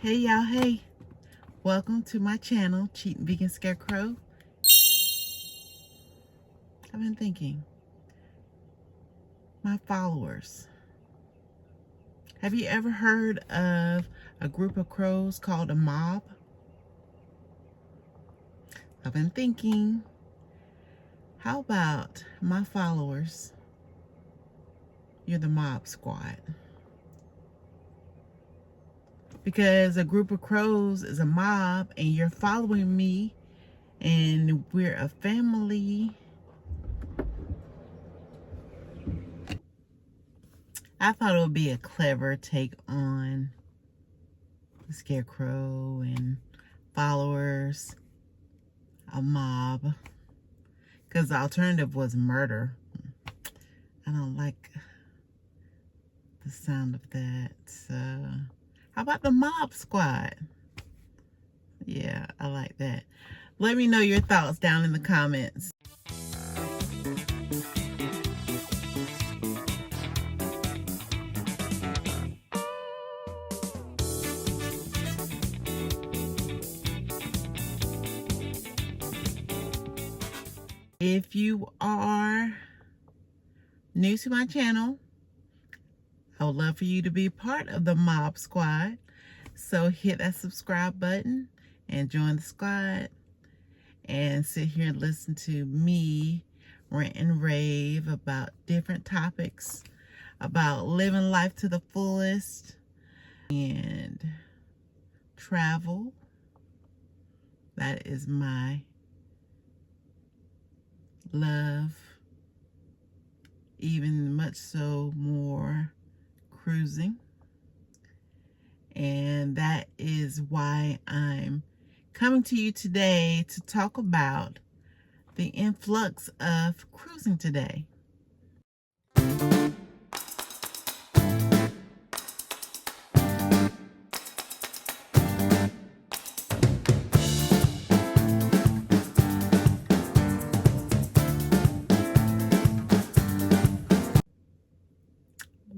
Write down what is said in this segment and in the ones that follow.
Hey y'all, hey, welcome to my channel, Cheating Vegan Scarecrow. I've been thinking, my followers, have you ever heard of a group of crows called a mob? I've been thinking, how about my followers, you're the mob squad? Because a group of crows is a mob and you're following me and we're a family. I thought it would be a clever take on the Scarecrow and followers, a mob, because the alternative was murder. I don't like the sound of that. So how about the mob squad? Yeah, I like that. Let me know your thoughts down in the comments. If you are new to my channel, I would love for you to be part of the mob squad. So hit that subscribe button and join the squad and sit here and listen to me rant and rave about different topics, about living life to the fullest and travel. That is my love. Even much so more cruising. And that is why I'm coming to you today to talk about the influx of cruising today.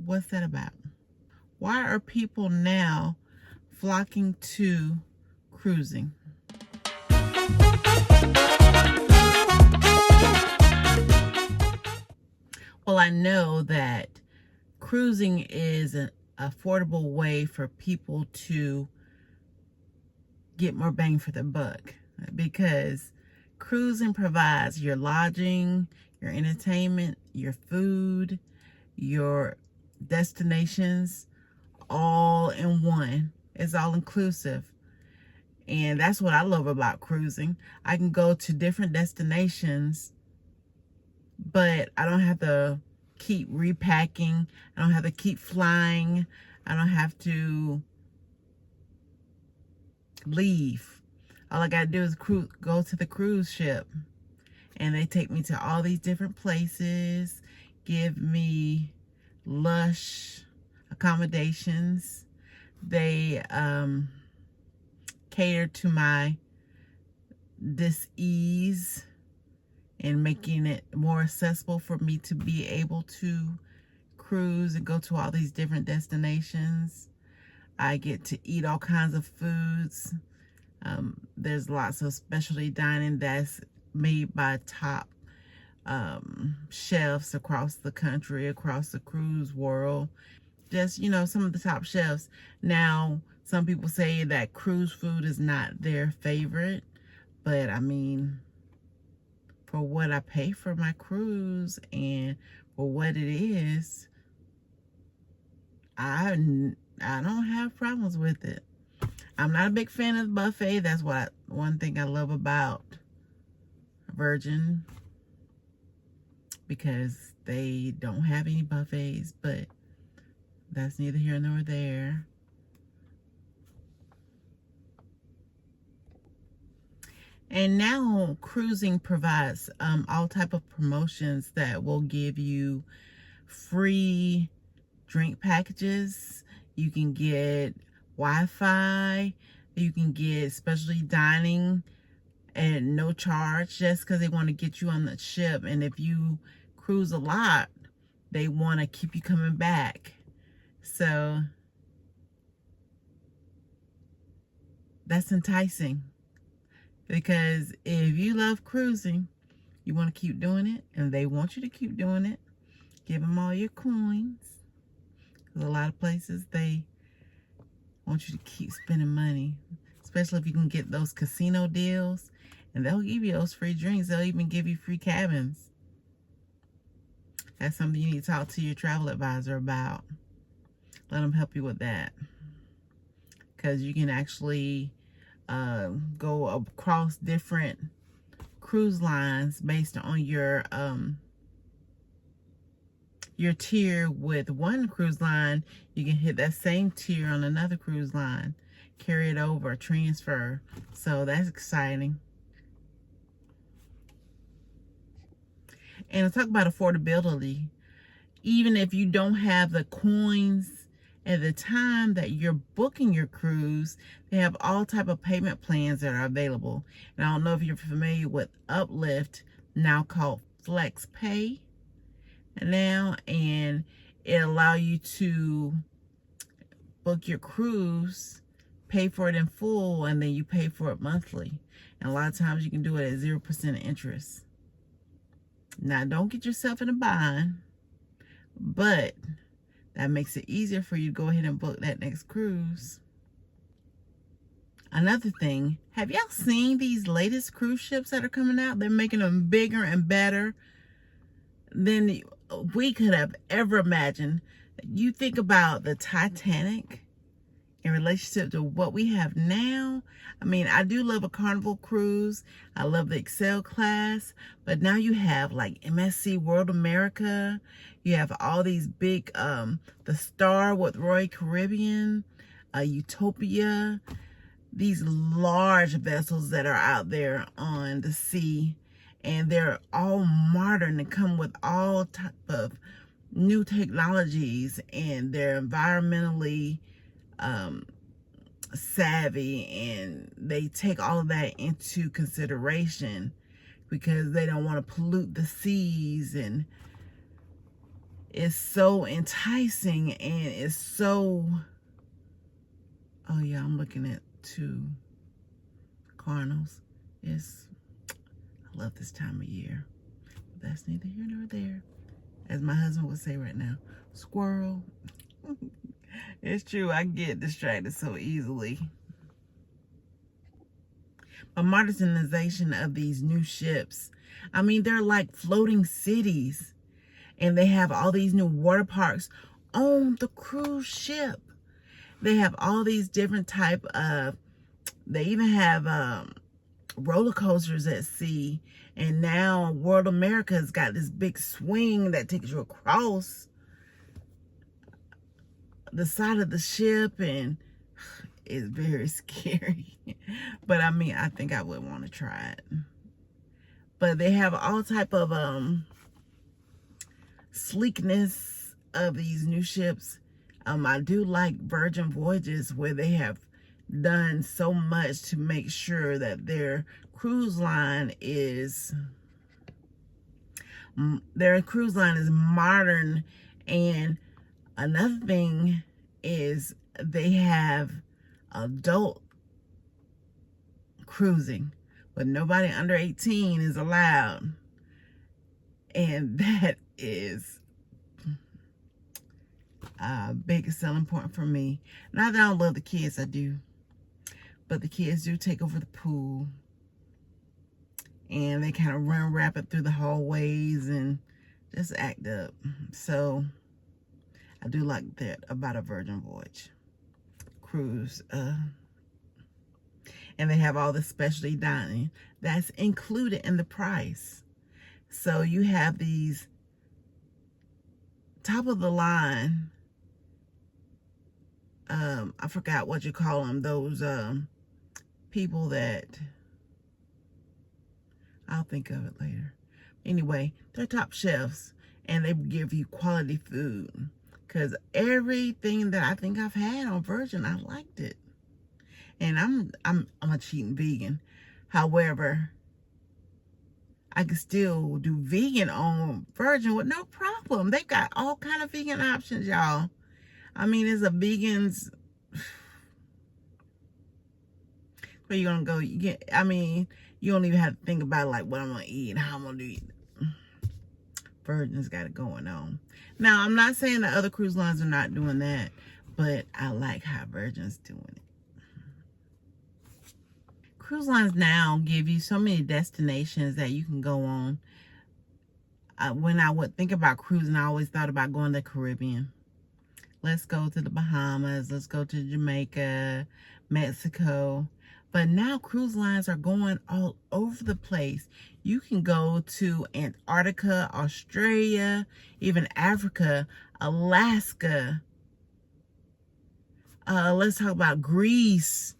What's that about? Why are people now flocking to cruising? Well, I know that cruising is an affordable way for people to get more bang for the buck, because cruising provides your lodging, your entertainment, your food, your destinations, all in one. It's all inclusive. And that's what I love about cruising. I can go to different destinations, but I don't have to keep repacking. I don't have to keep flying. I don't have to leave. All I gotta do is go to the cruise ship, and they take me to all these different places, give me lush accommodations. They cater to my dis-ease and making it more accessible for me to be able to cruise and go to all these different destinations. I get to eat all kinds of foods. There's lots of specialty dining that's made by top chefs across the country, across the cruise world. Just, you know, some of the top chefs. Now, some people say that cruise food is not their favorite, but I mean, for what I pay for my cruise and for what it is, I don't have problems with it. I'm not a big fan of the buffet. That's one thing I love about Virgin, because they don't have any buffets, but that's neither here nor there. And now cruising provides all type of promotions that will give you free drink packages. You can get Wi-Fi. You can get specialty dining at no charge, just because they want to get you on the ship. And if you cruise a lot, they want to keep you coming back. So that's enticing. Because if you love cruising, you want to keep doing it, and they want you to keep doing it. Give them all your coins. Because a lot of places, they want you to keep spending money. Especially if you can get those casino deals. And they'll give you those free drinks. They'll even give you free cabins. That's something you need to talk to your travel advisor about. Let them help you with that. Because you can actually go across different cruise lines based on your tier with one cruise line. You can hit that same tier on another cruise line, carry it over, transfer. So that's exciting. And to talk about affordability, even if you don't have the coins at the time that you're booking your cruise, they have all type of payment plans that are available. And I don't know if you're familiar with Uplift, now called Flex Pay now, and it allows you to book your cruise, pay for it in full, and then you pay for it monthly. And a lot of times you can do it at 0% interest. Now, don't get yourself in a bind, but that makes it easier for you to go ahead and book that next cruise. Another thing, have y'all seen these latest cruise ships that are coming out? They're making them bigger and better than we could have ever imagined. You think about the Titanic in relationship to what we have now. I mean, I do love a Carnival cruise. I love the Excel class. But now you have like MSC World America. You have all these big, the Star with Royal Caribbean, Utopia. These large vessels that are out there on the sea. And they're all modern and come with all type of new technologies. And they're environmentally savvy, and they take all of that into consideration because they don't want to pollute the seas. And it's so enticing, and it's so, oh yeah, I'm looking at 2 Carnivals. I love this time of year. But that's neither here nor there, as my husband would say right now. Squirrel. It's true, I get distracted so easily. But modernization of these new ships, I mean, they're like floating cities. And they have all these new water parks on the cruise ship. They have all these different type of, they even have roller coasters at sea. And now World America has got this big swing that takes you across the side of the ship, and it's very scary. But I mean, I think I would want to try it. But they have all type of sleekness of these new ships. I do like Virgin Voyages, where they have done so much to make sure that their cruise line is modern. And another thing is they have adult cruising, but nobody under 18 is allowed. And that is a big selling point for me. Not that I don't love the kids, I do. But the kids do take over the pool. And they kind of run rapid through the hallways and just act up. So I do like that about a Virgin Voyage cruise. And they have all the specialty dining that's included in the price. So you have these top of the line, I forgot what you call them, those people that, I'll think of it later. Anyway, they're top chefs, and they give you quality food. Because everything that I think I've had on Virgin, I liked it. And I'm a cheating vegan. However, I can still do vegan on Virgin with no problem. They've got all kind of vegan options, y'all. I mean, it's a vegan's... Where you gonna go? You get, I mean, you don't even have to think about like what I'm gonna eat and how I'm gonna eat. Virgin's got it going on. Now, I'm not saying that other cruise lines are not doing that, but I like how Virgin's doing it. Cruise lines now give you so many destinations that you can go on. When I would think about cruising, I always thought about going to the Caribbean. Let's go to the Bahamas. Let's go to Jamaica, Mexico. But now cruise lines are going all over the place. You can go to Antarctica, Australia, even Africa, Alaska. Let's talk about Greece.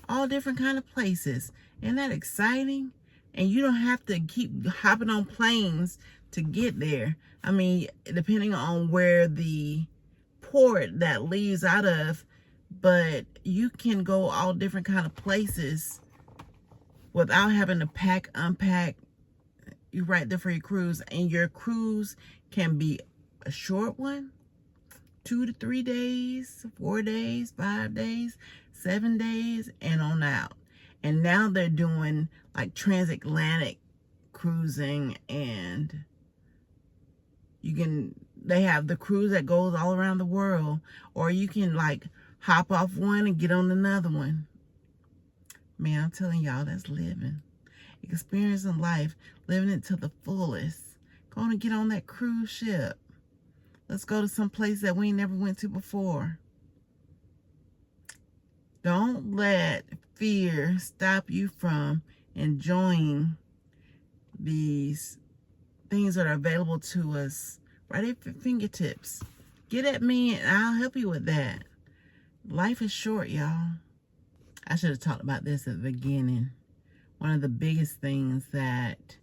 All different kind of places. Isn't that exciting? And you don't have to keep hopping on planes to get there. I mean, depending on where the port that leaves out of, but you can go all different kind of places without having to pack, unpack. You're right there for your cruise, and your cruise can be a short one, 2 to 3 days, 4 days, 5 days, 7 days, and on out. And now they're doing like transatlantic cruising, and they have the cruise that goes all around the world, or you can like hop off one and get on another one. Man, I'm telling y'all, that's living. Experiencing life, living it to the fullest. Going to get on that cruise ship. Let's go to some place that we never went to before. Don't let fear stop you from enjoying these things that are available to us right at your fingertips. Get at me and I'll help you with that. Life is short, y'all. I should have talked about this at the beginning. One of the biggest things that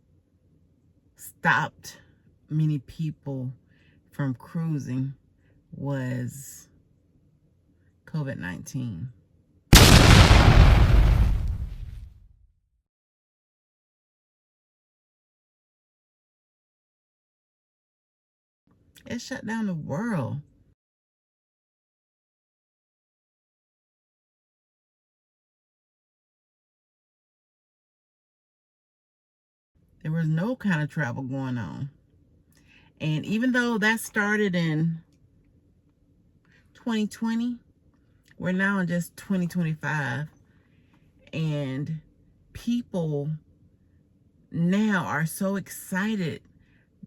stopped many people from cruising was COVID-19. It shut down the world. There was no kind of travel going on. And even though that started in 2020, we're now in just 2025. And people now are so excited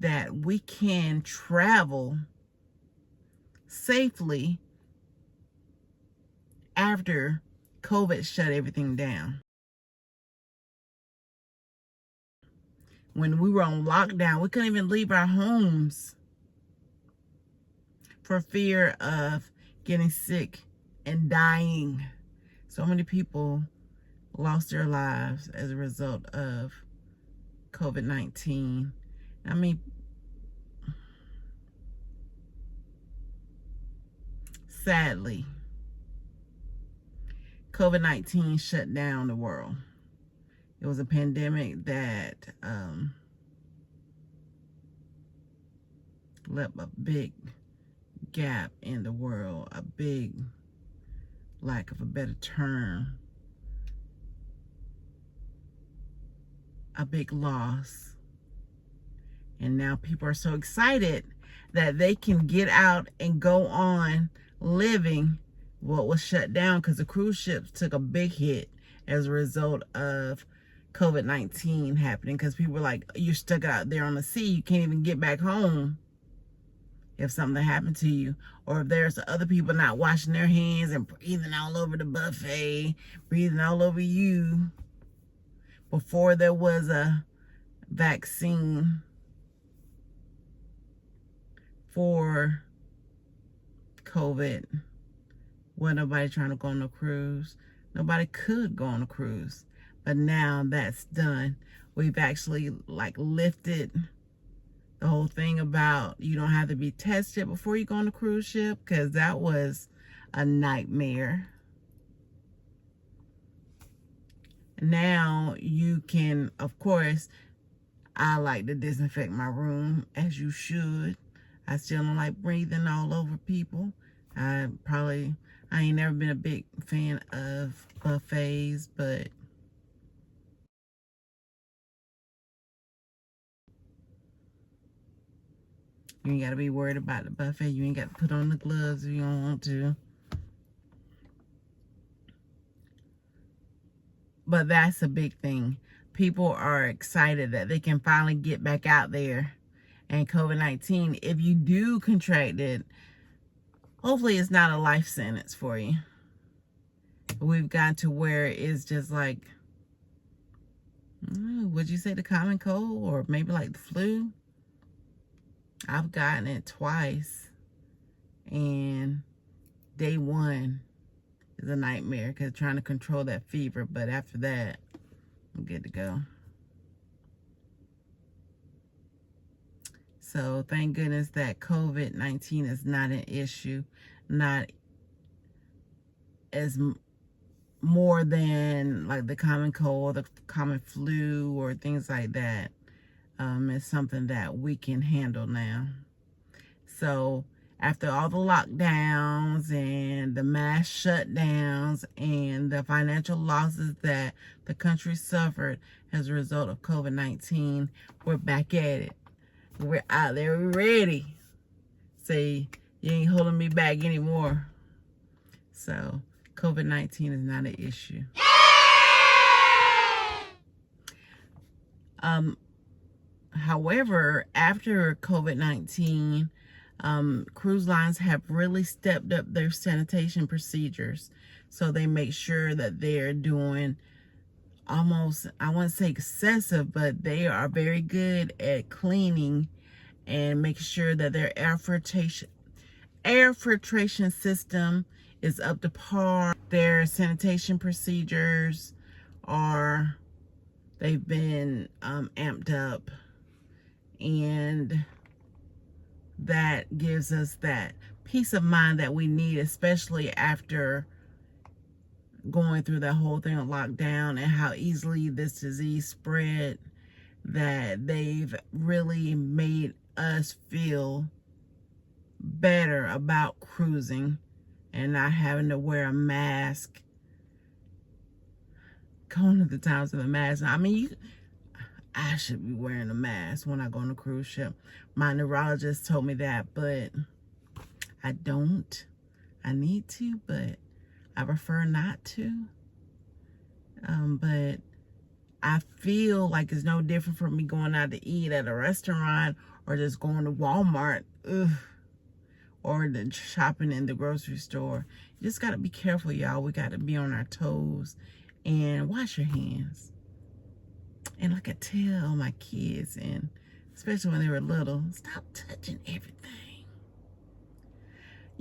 that we can travel safely after COVID shut everything down. When we were on lockdown, we couldn't even leave our homes for fear of getting sick and dying. So many people lost their lives as a result of COVID-19. I mean, sadly, COVID-19 shut down the world. It was a pandemic that left a big gap in the world, a big, lack of a better term, a big loss. And now people are so excited that they can get out and go on living what was shut down, because the cruise ships took a big hit as a result of COVID-19 happening, because people were like, you're stuck out there on the sea, you can't even get back home if something happened to you, or if there's other people not washing their hands and breathing all over the buffet, breathing all over you. Before there was a vaccine for COVID, wasn't nobody trying to go on a cruise. Nobody could go on a cruise. But now that's done. We've actually like lifted the whole thing about you don't have to be tested before you go on a cruise ship, because that was a nightmare. Now you can, of course, I like to disinfect my room, as you should. I still don't like breathing all over people. I ain't never been a big fan of buffets, but You ain't got to be worried about the buffet. You ain't got to put on the gloves if you don't want to. But that's a big thing. People are excited that they can finally get back out there. And COVID-19, if you do contract it, hopefully it's not a life sentence for you. We've gotten to where it's just like, would you say the common cold or maybe like the flu? I've gotten it twice. And day one is a nightmare because trying to control that fever. But after that, I'm good to go. So thank goodness that COVID-19 is not an issue, not as more than like the common cold, the common flu, or things like that. It's something that we can handle now. So after all the lockdowns and the mass shutdowns and the financial losses that the country suffered as a result of COVID-19, we're back at it. We're out there, we're ready. Say, you ain't holding me back anymore. So COVID-19 is not an issue. However, after COVID-19, cruise lines have really stepped up their sanitation procedures. So they make sure that they're doing almost, I wouldn't say excessive, but they are very good at cleaning and making sure that their air filtration system is up to par. Their sanitation procedures they've been amped up, and that gives us that peace of mind that we need, especially after going through that whole thing of lockdown and how easily this disease spread, that they've really made us feel better about cruising and not having to wear a mask, going to the times of a mask. I mean, I should be wearing a mask when I go on a cruise ship. My neurologist told me that, but I don't. I need to, but I prefer not to. But I feel like it's no different from me going out to eat at a restaurant or just going to Walmart, or the shopping in the grocery store. You just got to be careful, y'all. We got to be on our toes and wash your hands. And like I tell my kids, and especially when they were little, stop touching everything.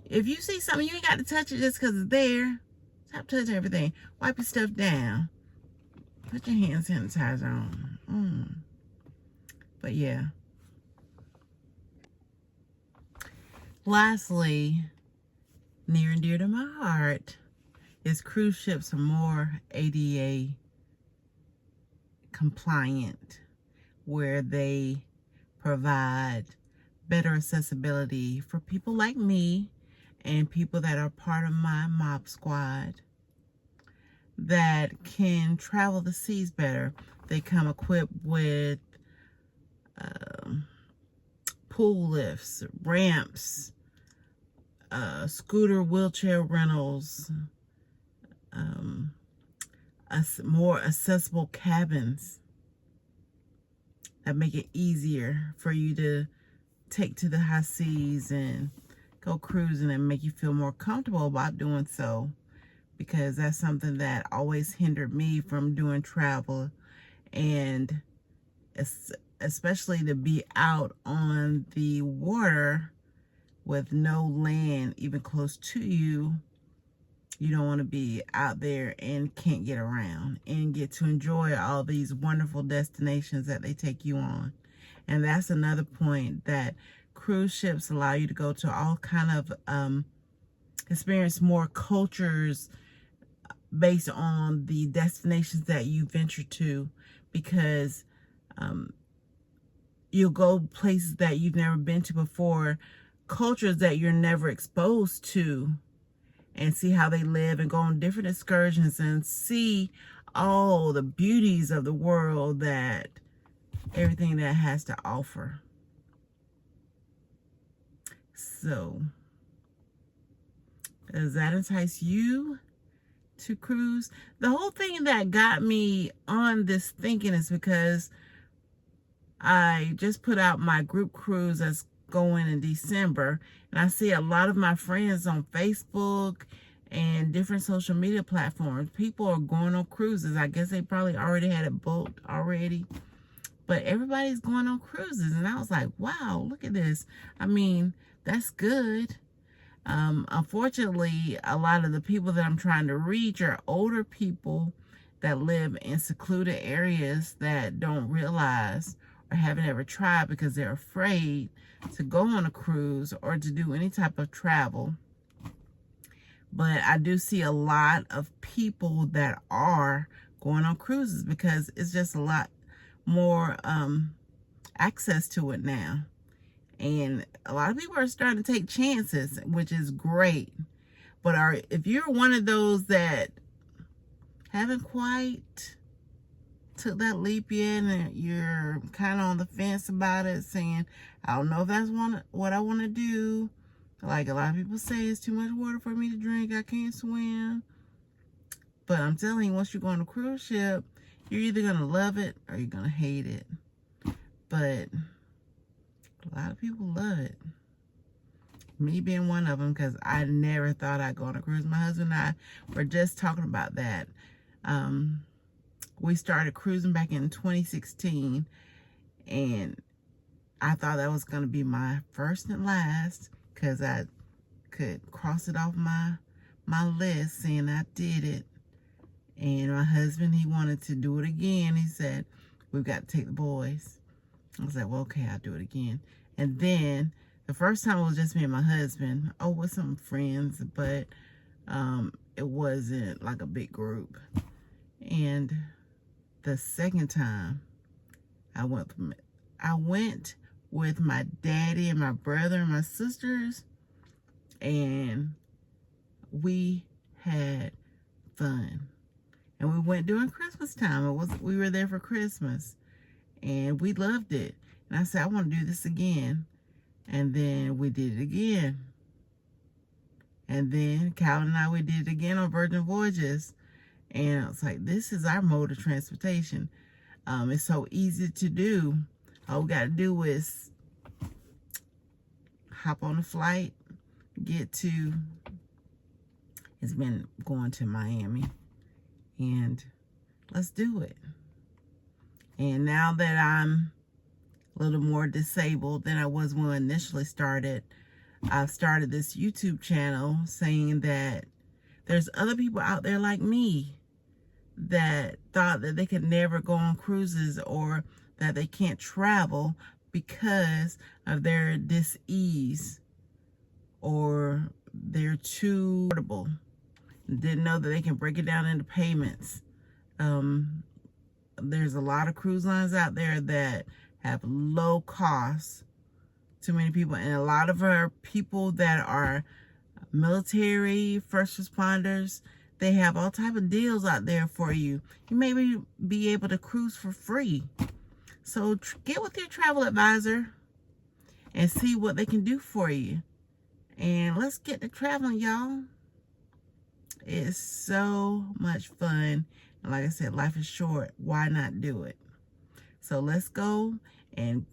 If you see something, you ain't got to touch it just because it's there. Stop touching everything. Wipe your stuff down. Put your hand sanitizer on. But yeah. Lastly, near and dear to my heart, is cruise ships are more ADA compliant, where they provide better accessibility for people like me and people that are part of my mob squad that can travel the seas better. They come equipped with pool lifts, ramps, scooter wheelchair rentals, more accessible cabins that make it easier for you to take to the high seas and go cruising and make you feel more comfortable about doing so, because that's something that always hindered me from doing travel, and especially to be out on the water with no land even close to you. You don't want to be out there and can't get around and get to enjoy all these wonderful destinations that they take you on. And that's another point, that cruise ships allow you to go to all kind of experience more cultures based on the destinations that you venture to, because you'll go places that you've never been to before, cultures that you're never exposed to, and see how they live, and go on different excursions and see all the beauties of the world, that everything that has to offer. So, does that entice you to cruise? The whole thing that got me on this thinking is because I just put out my group cruise that's going in December, and I see a lot of my friends on Facebook and different social media platforms. People are going on cruises. I guess they probably already had it booked already, but everybody's going on cruises, and I was like, wow, look at this. I mean, that's good. Unfortunately, a lot of the people that I'm trying to reach are older people that live in secluded areas that don't realize or haven't ever tried because they're afraid to go on a cruise or to do any type of travel. But I do see a lot of people that are going on cruises because it's just a lot more access to it now. And a lot of people are starting to take chances, which is great. But if you're one of those that haven't quite took that leap yet, and you're kind of on the fence about it, saying, I don't know if that's what I want to do. Like a lot of people say, it's too much water for me to drink. I can't swim. But I'm telling you, once you go on a cruise ship, you're either going to love it or you're going to hate it. But a lot of people love it. Me being one of them, because I never thought I'd go on a cruise. My husband and I were just talking about that. We started cruising back in 2016, and I thought that was going to be my first and last, because I could cross it off my list, saying I did it. And my husband, he wanted to do it again. He said, we've got to take the boys. I was like, well, okay, I'll do it again. And then the first time it was just me and my husband, with some friends, but it wasn't like a big group. And the second time I went with my daddy and my brother and my sisters, and we had fun. And we went during Christmas time. We were there for Christmas, and we loved it. And I said, I want to do this again. And then we did it again. And then Calvin and we did it again on Virgin Voyages. And I was like, this is our mode of transportation. It's so easy to do. All we got to do is hop on a flight, it's been going to Miami, and let's do it. And now that I'm a little more disabled than I was when I initially started, I've started this YouTube channel saying that there's other people out there like me that thought that they could never go on cruises or that they can't travel because of their dis-ease or they're too affordable. Didn't know that they can break it down into payments. There's a lot of cruise lines out there that have low costs. Too many people, and a lot of our people that are military, first responders, they have all type of deals out there for you. You may be able to cruise for free. So get with your travel advisor and see what they can do for you. And let's get to traveling, y'all. It's so much fun. And like I said, life is short. Why not do it? So let's go, and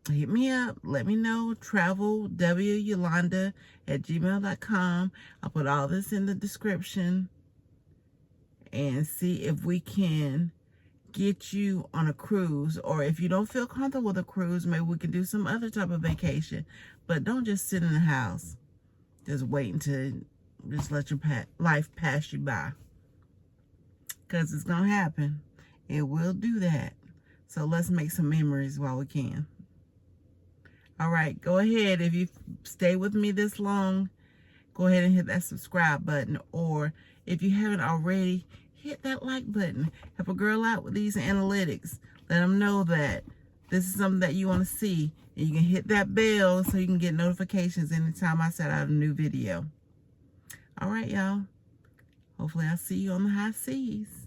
hit me up. Let me know. travelwyolanda@gmail.com. I'll put all this in the description and see if we can get you on a cruise. Or if you don't feel comfortable with a cruise, maybe we can do some other type of vacation. But don't just sit in the house just waiting to just let your life pass you by, because it's gonna happen. It will do that. So let's make some memories while we can. All right, go ahead. If you stay with me this long, go ahead and hit that subscribe button. Or if you haven't already, hit that like button. Help a girl out with these analytics. Let them know that this is something that you want to see. And you can hit that bell so you can get notifications anytime I set out a new video. All right, y'all. Hopefully I'll see you on the high seas.